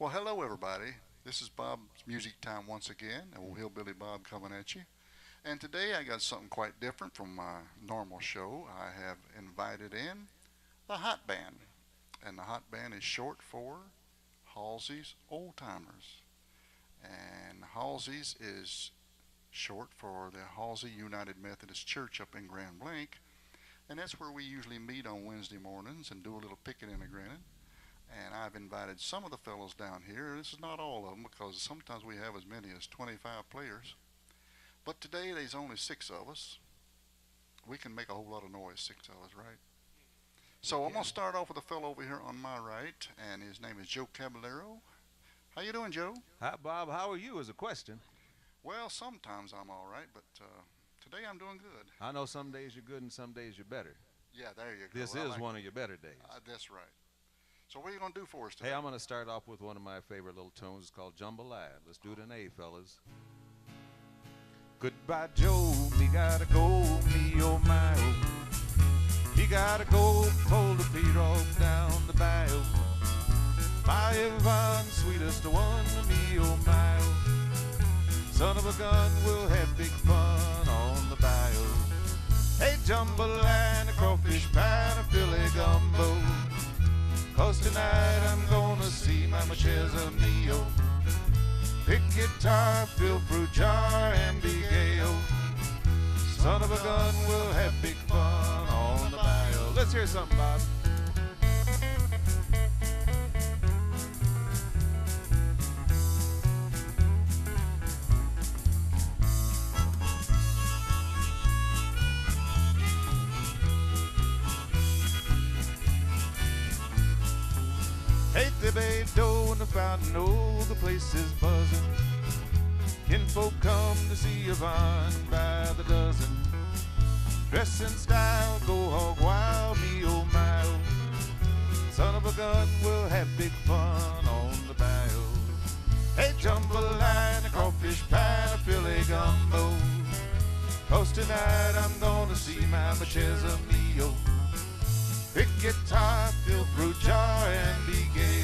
Well, hello, everybody. This is Bob's Music Time once again, old Hillbilly Bob coming at you. And today I got something quite different from my normal show. I have invited in the Hot Band. And the Hot Band is short for Halsey's Old Timers. And Halsey's is short for the Halsey United Methodist Church up in Grand Blanc. And that's where we usually meet on Wednesday mornings and do a little picking and a grinning. And I've invited some of the fellows down here. This is not all of them because sometimes we have as many as 25 players. But today there's only 6 of us. We can make a whole lot of noise, 6 of us, right? So I'm going to start off with a fellow over here on my right, and his name is Joe Caballero. How you doing, Joe? Hi, Bob. How are you is a question. Well, sometimes I'm all right, but today I'm doing good. I know some days you're good and some days you're better. Yeah, there you go. This is one of your better days. That's right. So what are you going to do for us today? Hey, I'm going to start off with one of my favorite little tunes. It's called Jambalaya. Let's do it in A, fellas. Goodbye, Joe. Me gotta go, me oh my oh. Me gotta go, pull the Pete off down the bayou. My Yvonne, sweetest one, me oh my oh. Son of a gun, we'll have big fun on the bayou. Hey, jambalaya, and a crawfish pie, and a Philly gumbo. 'Cause tonight I'm gonna see Mama Chesamio. Pick guitar, fill fruit jar, and be gay. Son of a gun, we'll have big fun on the bayou. Let's hear something, Bob. Hey, the bay dough in the fountain, oh, the place is buzzing. Kinfolk come to see Yvonne by the dozen. Dress in style, go hog wild, me oh my oh. Son of a gun, we'll have big fun on the bayou. Hey, jambalaya, and a crawfish pie, and a Philly gumbo. 'Cause tonight I'm gonna see Mama Chesamio. Big guitar, fill fruit jar, and be gay.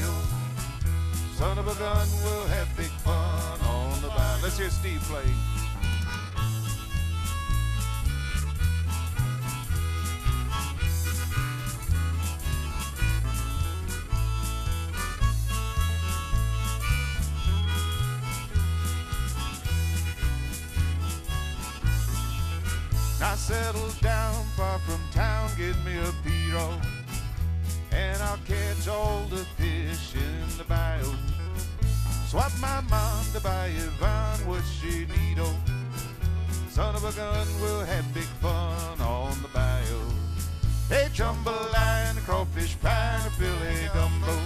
Son of a gun, we'll have big fun on the bayou. Let's hear Steve play. Now settle down far from town, get me a pirogue, and I'll catch all the fish in the bayou. Swap my mom to buy Yvonne what she need, oh. Son of a gun, we'll have big fun on the bayou. Hey, jambalaya, and a crawfish pie, and a Philly gumbo.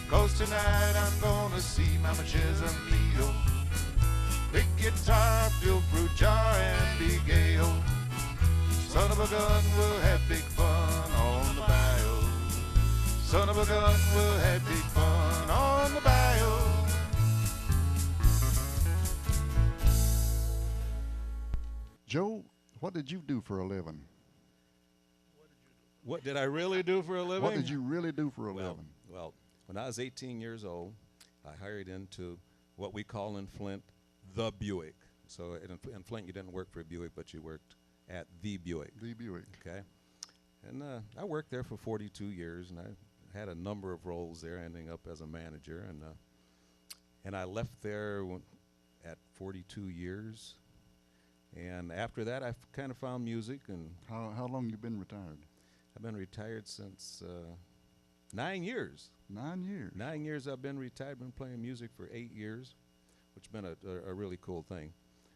'Cause tonight I'm gonna see Mama Chesamio. Big guitar, fill fruit jar, and be gay, oh. Son of a gun, we'll have big fun on the bayou. Son of a gun, we'll have big fun on the bayou. Joe, what did you do for a living? What did I really do for a living? What did you really do for a living? Well, when I was 18 years old, I hired into what we call in Flint the Buick. So in Flint, you didn't work for a Buick, but you worked at the Buick. The Buick. Okay. And I worked there for 42 years, and I had a number of roles there, ending up as a manager. And I left there at 42 years. And after that, I kind of found music. And How long you been retired? I've been retired since 9 years. 9 years. 9 years I've been retired. Been playing music for 8 years, which has been a really cool thing.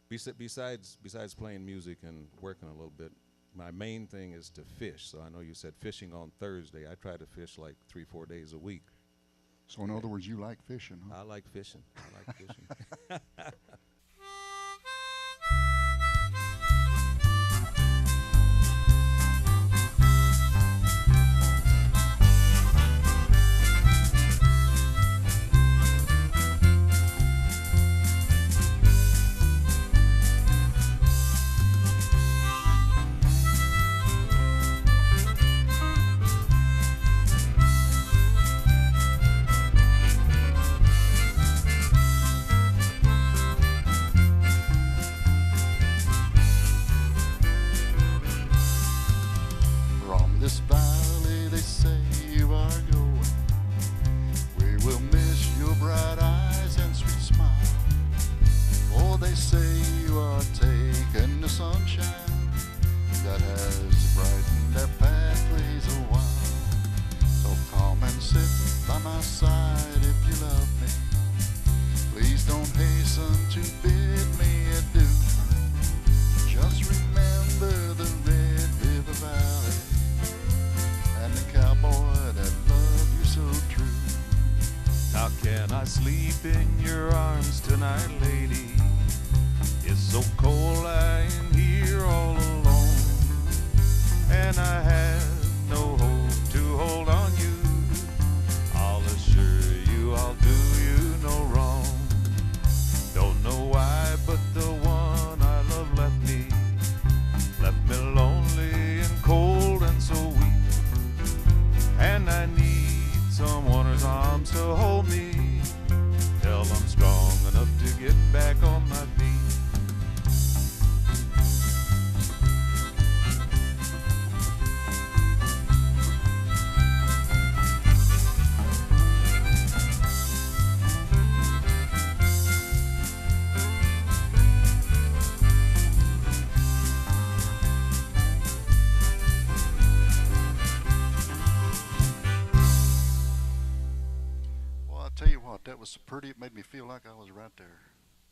Besides playing music and working a little bit, my main thing is to fish. So I know you said fishing on Thursday. I try to fish like 3-4 days a week. So in other words, you like fishing, huh? I like fishing. I like fishing. How can I sleep in your arms tonight, lady? It's so cold lying here all alone, and I have no hope to hold on you. I'll assure you I'll do you no wrong. Don't know why, but the one I love left me lonely and cold and so weak, and I need someone's arms to hold me till I'm strong enough to get back on my feet. Tell you what, that was so pretty. It made me feel like I was right there.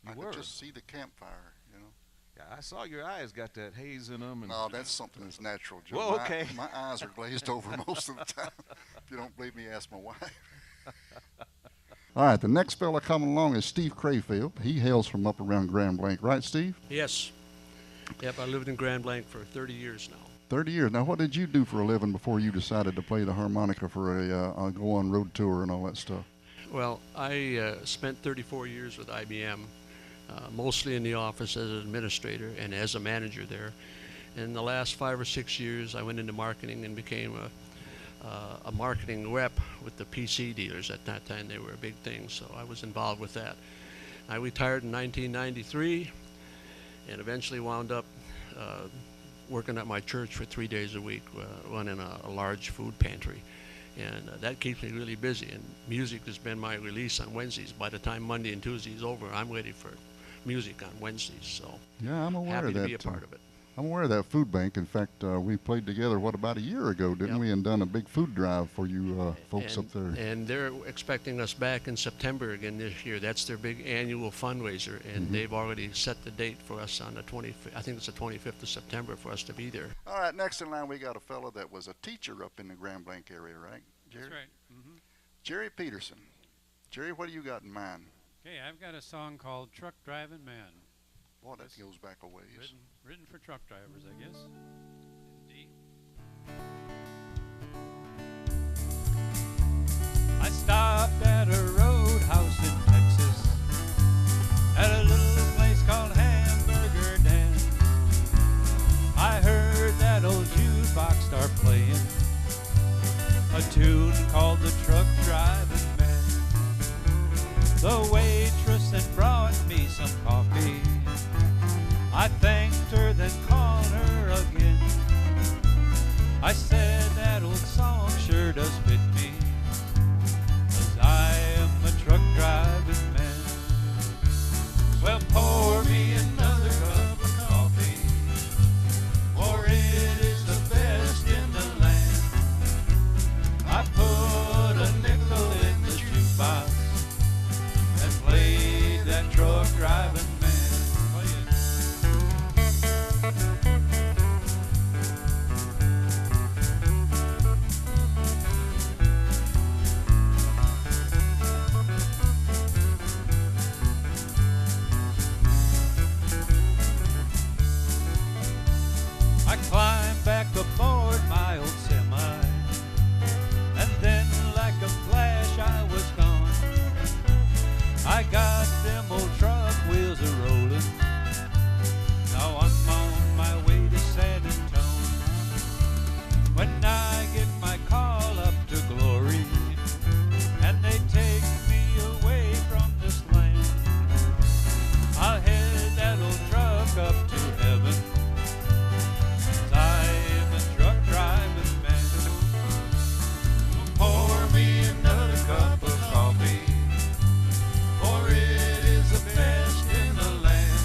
I could just see the campfire, you know. Yeah, I saw your eyes got that haze in them. And no, that's something that's natural, Joe. Well, okay. My eyes are glazed over most of the time. If you don't believe me, ask my wife. All right, the next fella coming along is Steve Crayfield. He hails from up around Grand Blanc, right, Steve? Yes. Yep, I lived in Grand Blanc for 30 years now. 30 years. Now, what did you do for a living before you decided to play the harmonica for a go-on road tour and all that stuff? Well, I spent 34 years with IBM, mostly in the office as an administrator and as a manager there. In the last 5 or 6 years, I went into marketing and became a marketing rep with the PC dealers. At that time, they were a big thing, so I was involved with that. I retired in 1993 and eventually wound up working at my church for 3 days a week, running a large food pantry. And that keeps me really busy, and music has been my release on Wednesdays. By the time Monday and Tuesday is over, I'm ready for music on Wednesdays, so yeah, I'm aware happy of that. to be a part of it. I'm aware of that food bank. In fact, we played together, about a year ago, didn't Yep. we, and done a big food drive for you folks up there. And they're expecting us back in September again this year. That's their big annual fundraiser, and they've already set the date for us on the 25th. I think it's the 25th of September for us to be there. All right, next in line we got a fellow that was a teacher up in the Grand Blanc area, right, Jerry? That's right. Mm-hmm. Jerry Peterson. Jerry, what do you got in mind? Okay, I've got a song called Truck Driving Man. Boy, that goes back a ways. Written for truck drivers, I guess. In D. I stopped at a roadhouse in Texas, at a little place called Hamburger Den. I heard that old jukebox start playing a tune called The Truck Driving Man. The waitress then brought me some coffee. I thanked her, then called her again. I said that old song sure does fit me, 'cause I am a truck driving man. Well, pour me another cup of coffee, for it is the best in the land. I put a nickel in the jukebox and played that truck driving man. I climbed back aboard my old semi, and then like a flash I was gone. I got them old truck wheels a-rolling. Now I'm on my way to San Antonio. When I get my call up to glory, and they take me away from this land, I'll head that old truck up to heaven. I am a truck driving man. Pour me another cup of coffee, for it is the best in the land.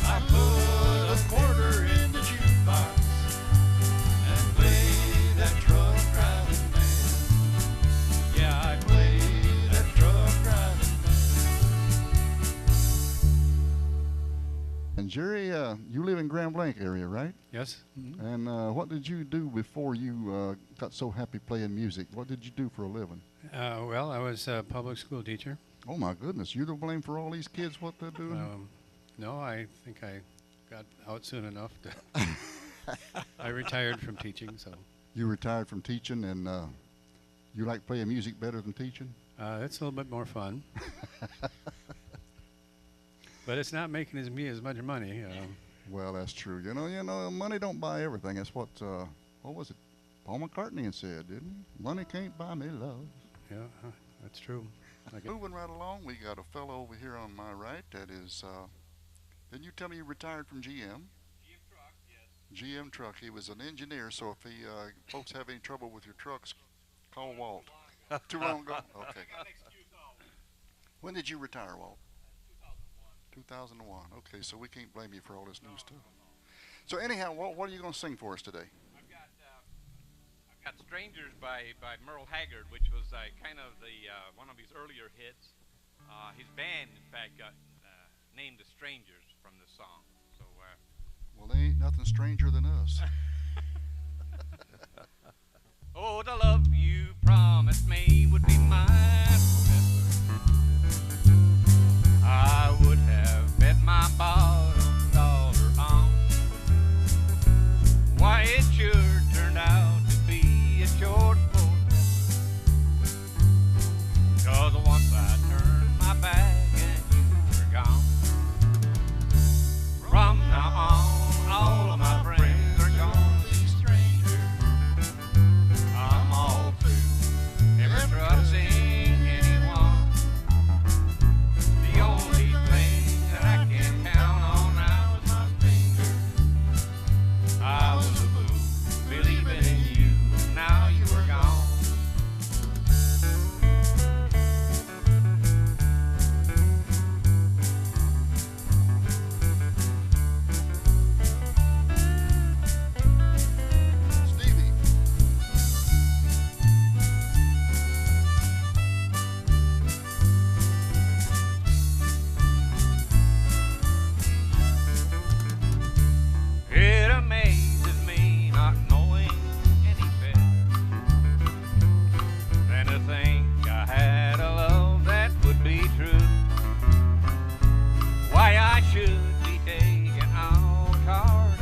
I put a quarter in the jukebox and play that truck driving man. Yeah, I play that truck driving man. And Jerry, you live in Grand Blanc area, right? Yes. And what did you do before you got so happy playing music? What did you do for a living? Well, I was a public school teacher. Oh my goodness, you're to blame for all these kids what they're doing? No, I think I got out soon enough to. I retired from teaching, so You retired from teaching, and you like playing music better than teaching? it's a little bit more fun. But it's not making me as much money. Well, that's true. Money don't buy everything. That's what was it? Paul McCartney had said, didn't he? Money can't buy me love. Yeah, that's true. Moving right along, we got a fellow over here on my right that is, didn't you tell me you retired from GM? GM truck, yes. GM truck. He was an engineer, so if folks have any trouble with your trucks, call Walt. Too long ago? Okay. Got an excuse always. When did you retire, Walt? 2001. 2001. Okay, so we can't blame you for all this new stuff. So anyhow, Walt, what are you going to sing for us today? I've got "Strangers" by Merle Haggard, which was kind of the one of his earlier hits. His band, in fact, got named the Strangers from the song. So. Well, they ain't nothing stranger than us. Oh, the love you promised me would be mine forever. I would have bet my bottom dollar on why it sure turned out to be a short forever. 'Cause once I turned my back and you were gone. From now on, all of my friends are gonna be strangers. I'm all through ever trusting anyone. The only thing that I can count on now is my finger. I was a fool believing in you, now you are gone. Stevie. It amazes me not knowing any better than to think I had a love that would be true. Why I should be taken out hard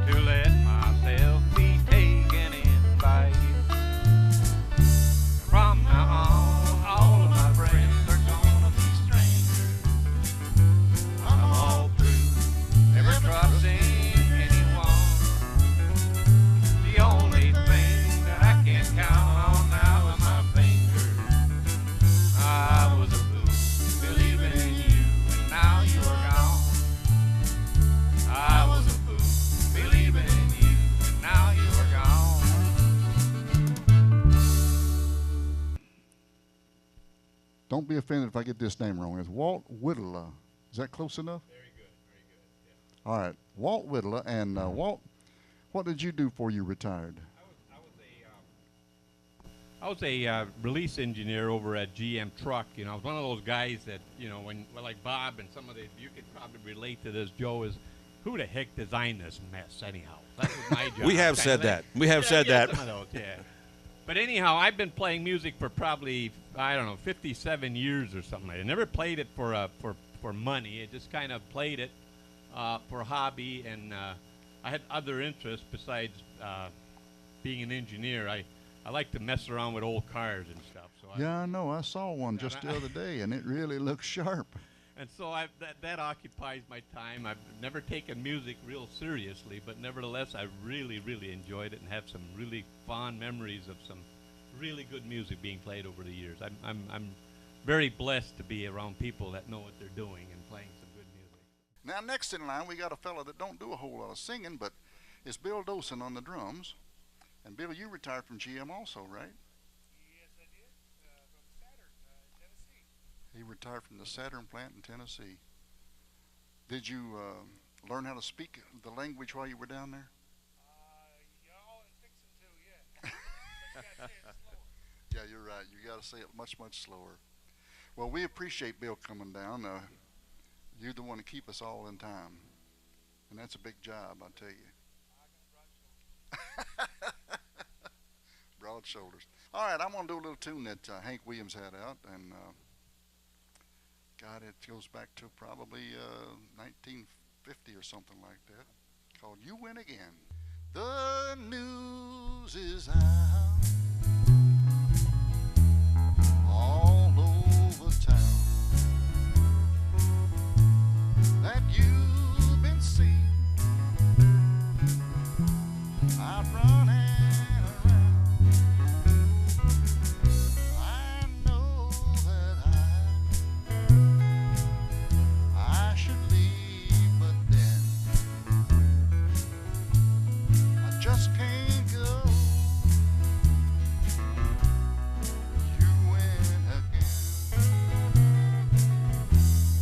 to let myself be taken in by you. From now on, all of my friends are gonna be strangers. I'm all through never trusting anyone. The only thing that I can count on now is my fingers. I was a fool believing in you, and now you are gone. I was a fool believing in you, and now you are gone. Don't be offended if I get this name wrong. It's Walt Whittler. Is that close enough? Very good, very good. All right, Walt Whittler. And Walt, what did you do before you retired? I was a release engineer over at GM Truck. You know, I was one of those guys that, like Bob and some of the, you could probably relate to this, Joe, is who the heck designed this mess anyhow? That was my job. We have said that. We have said that. Some of those, yeah. But anyhow, I've been playing music for probably, 57 years or something like that. I never played it for money. I just kind of played it for a hobby, and I had other interests besides being an engineer. I like to mess around with old cars and stuff. So Yeah, I know. I saw one just the other day, and it really looks sharp. And so that occupies my time. I've never taken music real seriously, but nevertheless, I really, really enjoyed it and have some really fond memories of some really good music being played over the years. I'm very blessed to be around people that know what they're doing and playing some good music. Now, next in line, we got a fella that don't do a whole lot of singing, but it's Bill Dosen on the drums. And Bill, you retired from GM also, right? Yes, I did. From Saturn, Tennessee. He retired from the Saturn plant in Tennessee. Did you learn how to speak the language while you were down there? Y'all and fixing to, yeah. But you gotta say it slower. Yeah, you're right. You got to say it much, much slower. Well, we appreciate Bill coming down. You're the one to keep us all in time. And that's a big job, I tell you. I can run short. broad shoulders. All right, I'm going to do a little tune that Hank Williams had out, and God, it goes back to probably 1950 or something like that, called You Win Again. The news is out all over town that you've been seen out running around. I know that I should leave, but then I just can't go. You win again.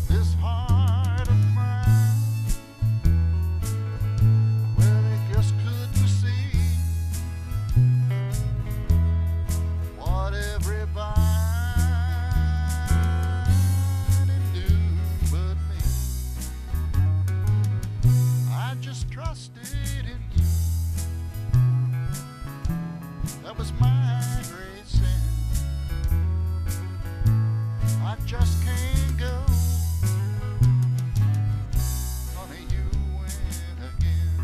This heart of mine, well, it just couldn't see what everybody knew but me. I just trusted in you. That was my great sin. I just can't go. Honey, you win again.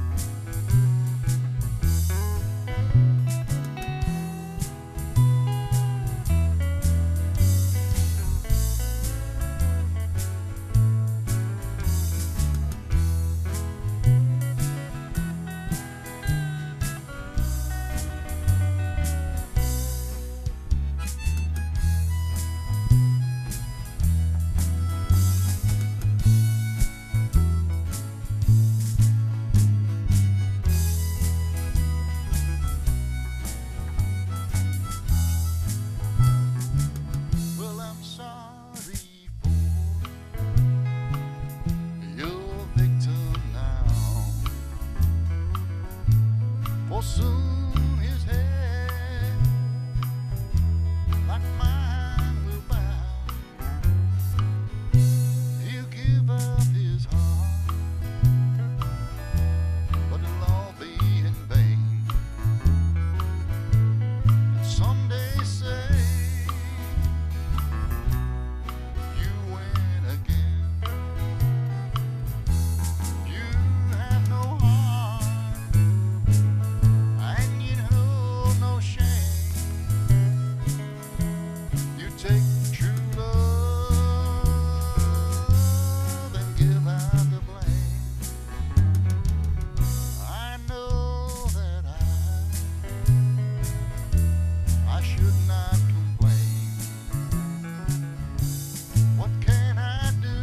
Well, I'm sorry for your victim now, for soon his head, like mine, will bow. He'll give up his heart, but it'll all be in vain. And someday say, you win again. You have no heart, and you know no shame. You take true love and give out the blame. I know that I should not complain. What can I do?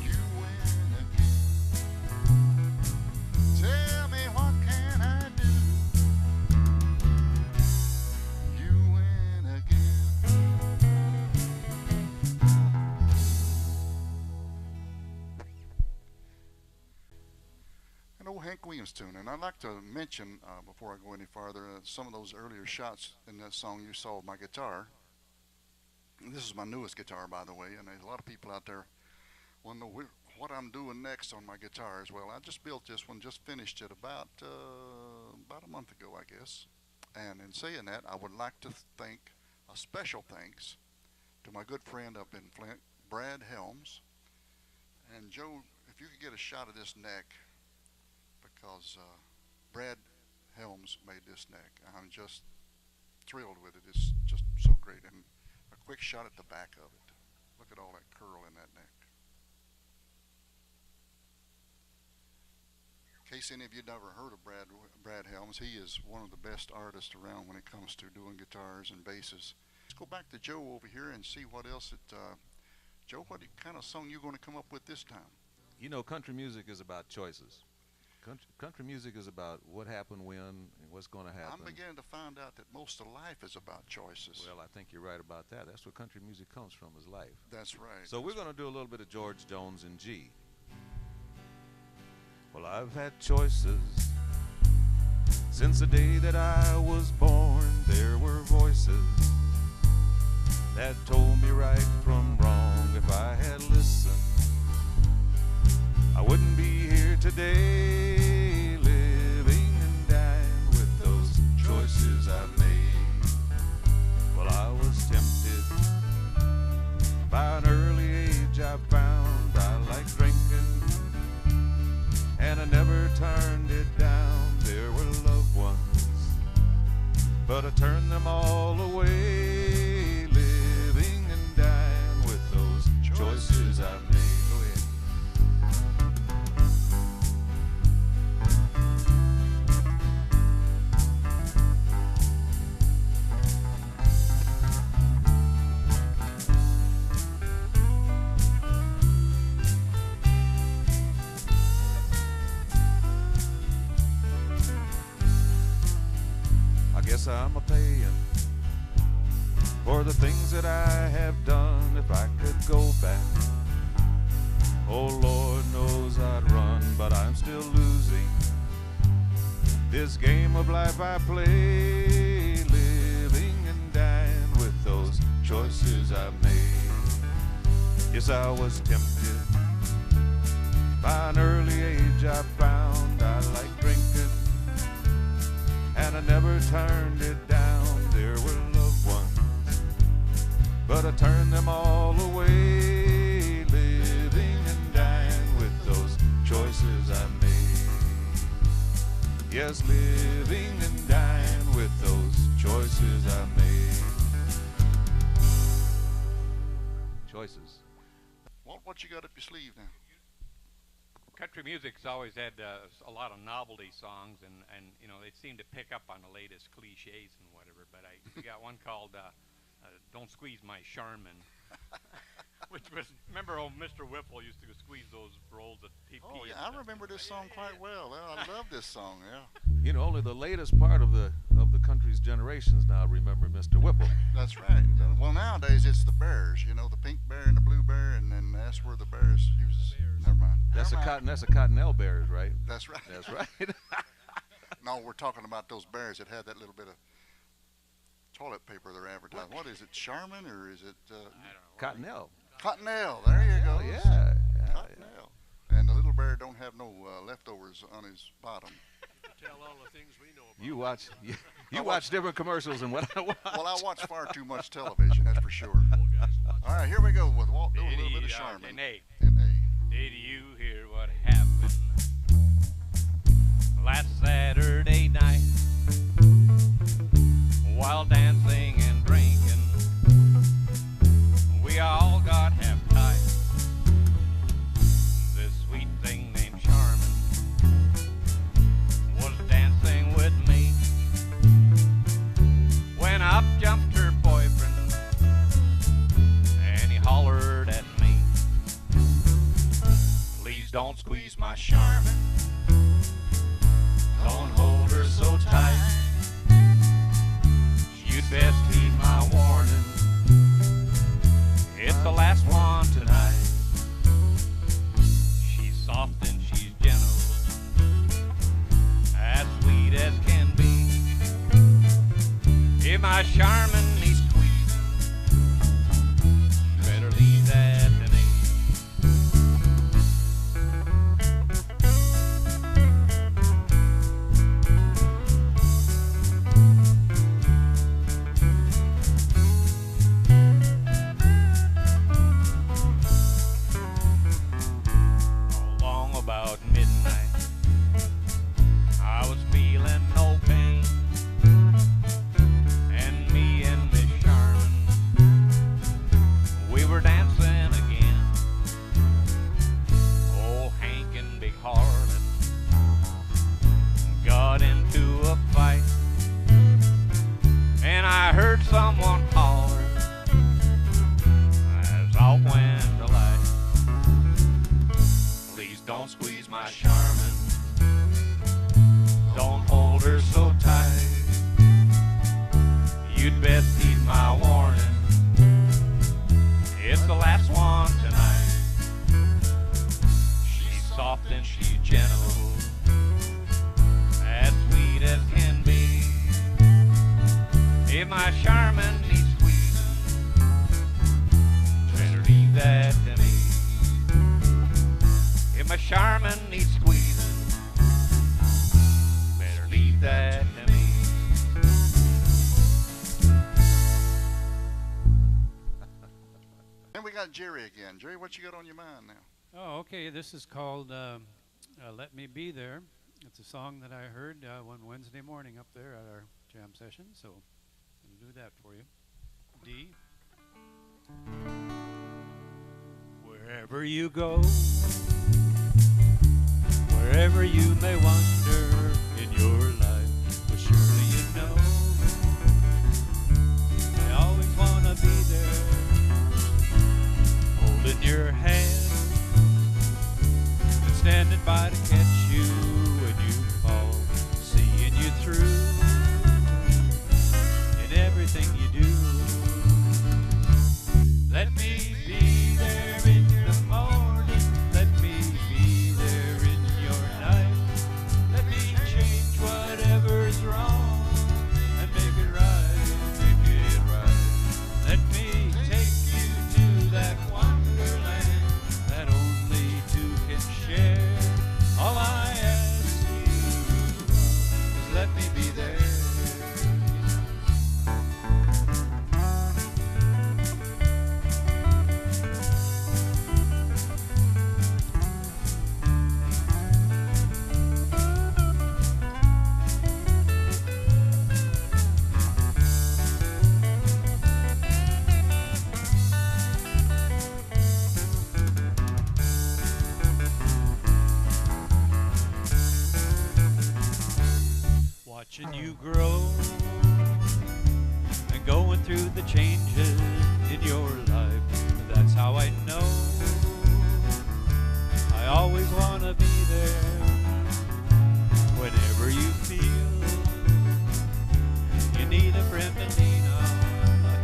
You win again. Tell me, what can I do? You win again. An old Hank Williams tune, and I'd like to mention before I go any farther some of those earlier shots in that song you saw of my guitar. This is my newest guitar, by the way, and there's a lot of people out there want to know what I'm doing next on my guitars. Well, I just built this one, just finished it about a month ago, I guess. And in saying that, I would like to thank a special thanks to my good friend up in Flint, Brad Helms. And Joe, if you could get a shot of this neck, because Brad Helms made this neck. I'm just thrilled with it. It's just so great. And a quick shot at the back of it. Look at all that curl in that neck. In case any of you never heard of Brad Helms, he is one of the best artists around when it comes to doing guitars and basses. Let's go back to Joe over here and see what else it. Joe, what kind of song you going to come up with this time? You know, country music is about choices. Country music is about what happened when and what's going to happen. I'm beginning to find out that most of life is about choices. Well, I think you're right about that. That's where country music comes from, is life. That's right. So we're going to do a little bit of George Jones in G. Well, I've had choices since the day that I was born. There were voices that told me right from wrong. If I had listened, I wouldn't be here today, living and dying but I turned them all away, living and dying with those choices I made. Go ahead. I guess I'm a paying for the things that I have done. If I could go back, oh Lord knows I'd run, but I'm still losing this game of life I play, living and dying with those choices I made. Yes, I was tempted by an early age. I found I like drinking, and I never turned it down. There were loved ones, but I turned them all away, living and dying with those choices I made. Yes, living and dying with those choices I made. Choices. What you got up your sleeve now? Country music's always had a lot of novelty songs, and you know, they seem to pick up on the latest cliches and whatever. But we got one called "Don't Squeeze My Charmin," which was, remember old Mr. Whipple used to squeeze those rolls of PP. Oh yeah, I remember this song quite well. I love this song. Yeah. You know, only the latest part of the country's generations now remember Mr. Whipple. That's right. Well, nowadays it's the bears. You know, the pink bear and the blue bear, and then that's where the bears uses. Never mind. That's Never a mind. That's a Cottonelle Bears, right? That's right. That's right. No, we're talking about those bears that had that little bit of toilet paper they're advertising. What is it, Charmin, or is it Cottonelle. Cottonelle? There you go. Oh, yeah. Cottonelle. And the little bear don't have no leftovers on his bottom. Tell all the things we know about. You watch different commercials than what I watch. Well, I watch far too much television, that's for sure. All right, here we go with Walt doing a little bit of Charmin. And A. And A. Did you hear what happened last Saturday night? While dancing and drinking, we all got half tight. This sweet thing named Charmin was dancing with me when up jumped her boyfriend and he hollered at me, "Please don't squeeze my Charmin, don't hold her so tight. You'd best heed my warning, it's the last one tonight. She's soft and she's gentle, as sweet as can be. If my Charmin needs squeezing, better leave that to me." Along about midnight, I was feeling no pain, and me and Miss Charmin, we were dancing again. Old Hank and Big Harlan got into a fight, and I heard someone holler as out went the light. "Please don't squeeze my Charmin, don't hold her so tight. You'd best heed my warning, it's the last one tonight. She's soft and she's gentle, as sweet as can be. If my Charmin needs squeezing, better leave that to me. If my Charmin needs squeezing, better leave that to me." And we got Jerry again. Jerry, what you got on your mind now? Oh, okay. This is called "Let Me Be There." It's a song that I heard one Wednesday morning up there at our jam session, so I'll do that for you. D. Wherever you go, wherever you may wander in your life, well, surely you know I always want to be there, holding your hand, standing by to catch you when you fall, seeing you through in everything you do. Let me be there in the morning, let me be there in your night, let me change whatever's wrong and make it right, make it right. Let me take you to that wonderland that only two can share. All I ask you is let me be there. Watching you grow and going through the changes in your life, that's how I know I always want to be there. Whenever you feel you need a friend to lean on,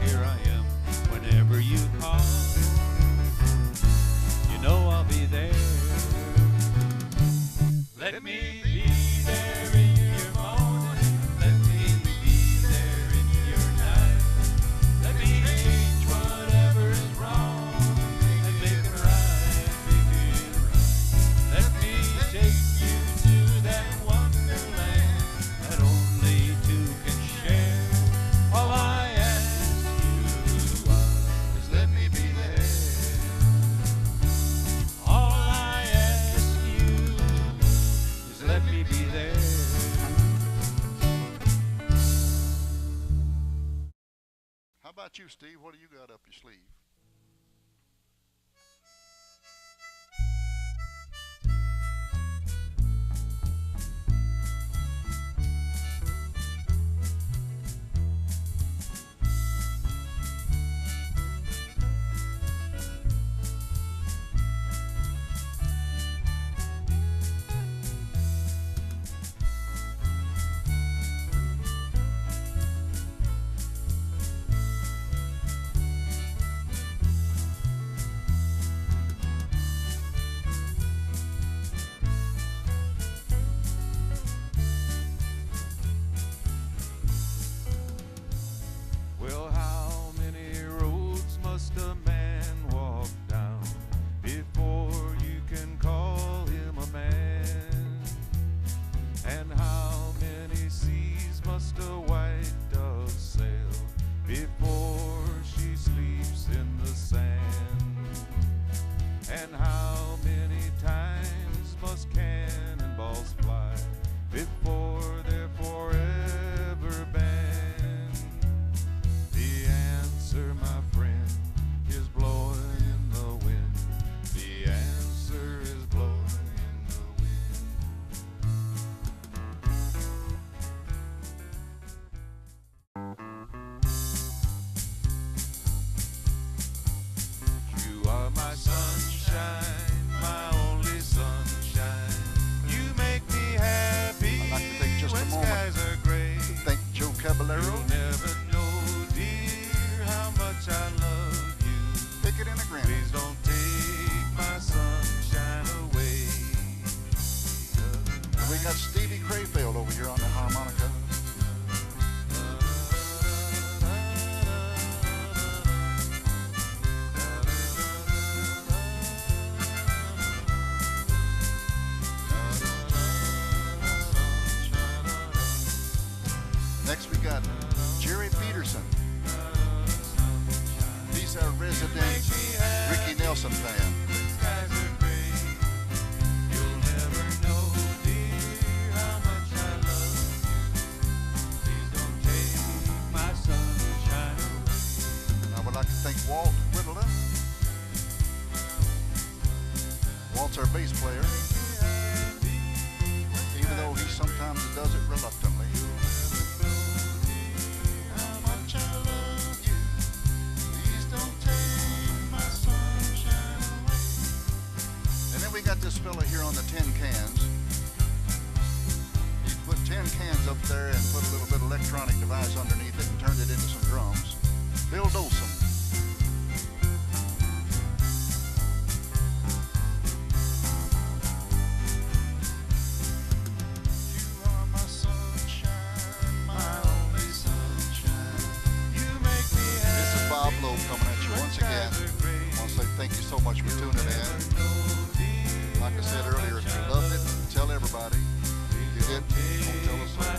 here I am. Whenever you call, you know I'll be there. Let me be there in your morning, let me be there in your night, let me change whatever is wrong and make it right, make it right. Let me take you to that wonderland that only two can share. All I ask you is let me be there. All I ask you is let me be there. How about you, Steve? What do you got up your sleeve? Well, how many roads must a man walk down before you can call him a man? And how many seas must a white dove sail before she sleeps in the sand? And how many times must cannonballs fly before they're forever banned? The answer, my friend, is blowing in the wind. The answer is blowing in the wind. You are my sunshine, my only sunshine. You make me happy I'd like to take just a when moment skies are gray. Thank Joe Caballero. You'll never know, dear, how much I love you. Pick it in a granny. Please don't take my sunshine away. We got Stevie Crayfield over here on the harmonica. Next we got Jerry Peterson. He's our resident Ricky Nelson fan. Skies are gray. You'll never know, dear, how much I love you. Please don't think Walt Whittler. Walt's our bass player, even though he sometimes does it reluctantly. How much I love you, please don't take my sunshine away. And then we got this fella here on the tin cans. He put 10 cans up there and put a little bit of electronic device underneath it and turned it into some drums. Bill Dolson. Lowe coming at you once again. I want to say thank you so much for tuning in. Like I said earlier, if you loved it, tell everybody. If you didn't, don't tell us so.